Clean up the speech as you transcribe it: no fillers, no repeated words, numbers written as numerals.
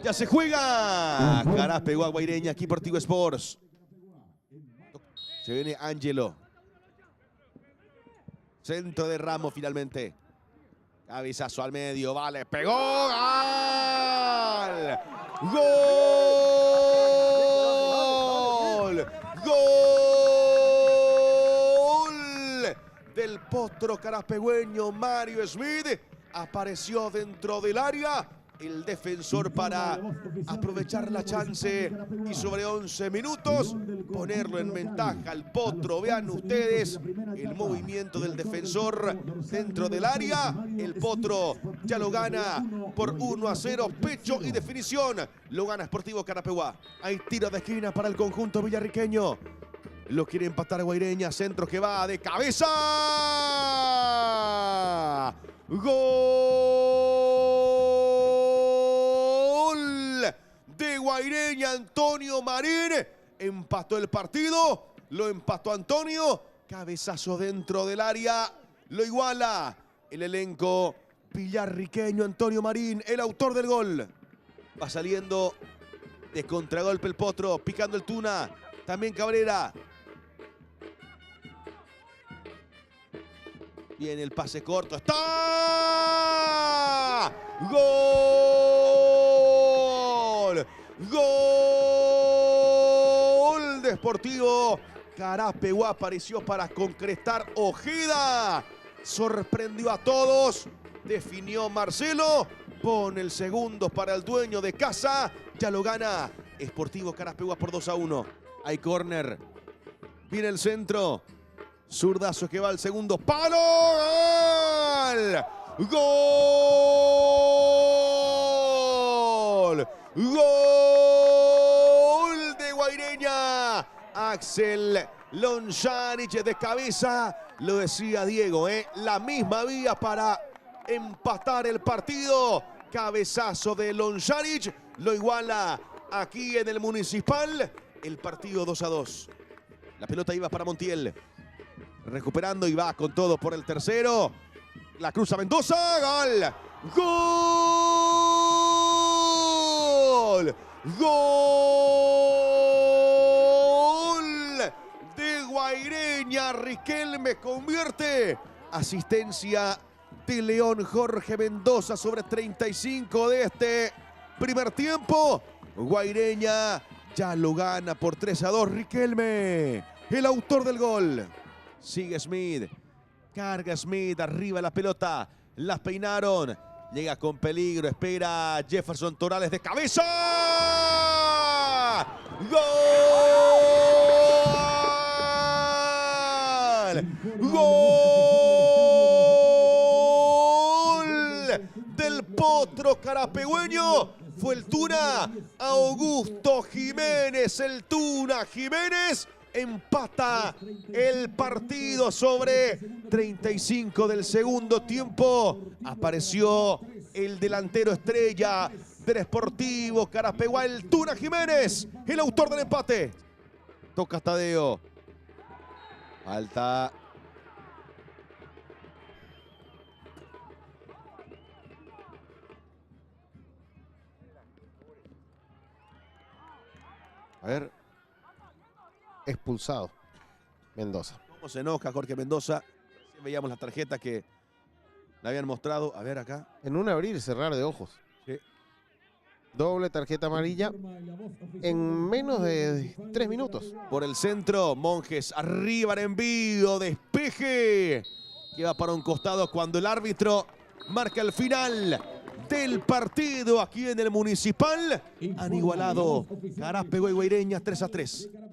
Ya se juega. Carapeguá, Guaireña, aquí por Tigo Sports. Se viene Ángelo. Centro de Ramos finalmente. Cabezazo al medio, vale, pegó. ¡Gol! ¡Gol! ¡Gol! Del potro carapegüeño Mario Smith. Apareció dentro del área. El defensor para aprovechar la chance y sobre 11 minutos ponerlo en ventaja al potro. Vean ustedes el movimiento del defensor dentro del área. El potro ya lo gana por 1-0, pecho y definición. Lo gana Sportivo Carapeguá. Hay tiro de esquina para el conjunto villarriqueño. Lo quiere empatar Guaireña, centro que va de cabeza. ¡Gol! De Guaireña, Antonio Marín. Empató el partido, lo empató Antonio. Cabezazo dentro del área, lo iguala el elenco villarriqueño. Antonio Marín, el autor del gol. Va saliendo de contragolpe el potro, picando el Tuna. También Cabrera. Viene el pase corto. ¡Está! ¡Gol! ¡Gol de Sportivo Carapeguá! Apareció para concretar Ojeda. Sorprendió a todos. Definió Marcelo. Pone el segundo para el dueño de casa. Ya lo gana Sportivo Carapeguá por 2-1. Hay córner. Viene el centro. Zurdazo que va al segundo palo. ¡Gol! ¡Gol! ¡Gol de Guaireña! Axel Lonjanic de cabeza. Lo decía Diego, la misma vía para empatar el partido. Cabezazo de Lonjanic. Lo iguala aquí en el Municipal. El partido 2-2. La pelota iba para Montiel. Recuperando y va con todo por el tercero. La cruza Mendoza. ¡Gol! ¡Gol! ¡Gol! De Guaireña. Riquelme convierte. Asistencia de León Jorge Mendoza sobre 35 de este primer tiempo. Guaireña ya lo gana por 3-2. Riquelme, el autor del gol. Sigue Smith, carga Smith, arriba la pelota, las peinaron, llega con peligro, espera Jefferson Torales de cabeza. ¡Gol! ¡Gol! Del potro carapegüeño. Fue el Tuna, Augusto Jiménez, el Tuna Jiménez. Empata el partido sobre 35 del segundo tiempo. Apareció el delantero estrella del Sportivo Carapeguá, el Tuna Jiménez, el autor del empate. Toca Tadeo. Falta. A ver. Expulsado Mendoza. ¿Cómo se enoja Jorge Mendoza? Recién veíamos la tarjeta que le habían mostrado. A ver acá. En un abrir y cerrar de ojos. Sí. Doble tarjeta amarilla en menos de 3 minutos. Por el centro, Monjes arriba en envío, despeje. Que va para un costado cuando el árbitro marca el final del partido aquí en el Municipal. Han igualado Carapeguá y Guaireña 3-3.